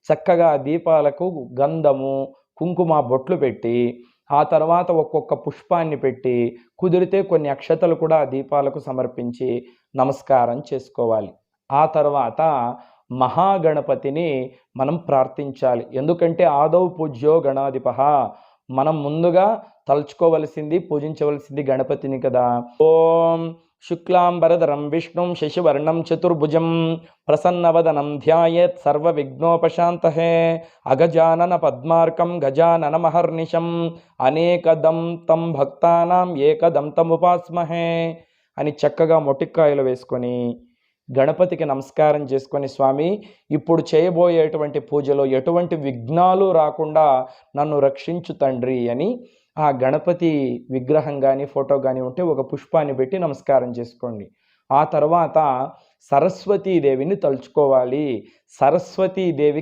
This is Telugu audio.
చక్కగా దీపాలకు గంధము, కుంకుమ బొట్లు పెట్టి, ఆ తర్వాత ఒక్కొక్క పుష్పాన్ని పెట్టి, కుదిరితే కొన్ని అక్షతలు కూడా ఆ దీపాలకు సమర్పించి నమస్కారం చేసుకోవాలి. ఆ తర్వాత మహాగణపతిని మనం ప్రార్థించాలి. ఎందుకంటే ఆదౌ పూజ్యో గణాధిపః. మనం ముందుగా తలుచుకోవలసింది, పూజించవలసింది గణపతిని కదా. ఓం శుక్లాంబరధరం విష్ణుం శశివర్ణం చతుర్భుజం ప్రసన్నవదనం ధ్యాయేత్ సర్వవిఘ్నోపశాంతయే అగజానన పద్మార్కం గజాననమహర్నిశం అనేకదం తం భక్తానాం ఏకదం తముపాస్మహే అని చక్కగా మొటిక్కాయలు వేసుకొని గణపతికి నమస్కారం చేసుకొని, స్వామి ఇప్పుడు చేయబోయేటువంటి పూజలో ఎటువంటి విఘ్నాలు రాకుండా నన్ను రక్షించు తండ్రి అని ఆ గణపతి విగ్రహం కానీ ఫోటో కానీ ఉంటే ఒక పుష్పాన్ని పెట్టి నమస్కారం చేసుకోండి. ఆ తర్వాత సరస్వతీదేవిని తలుచుకోవాలి. సరస్వతీదేవికి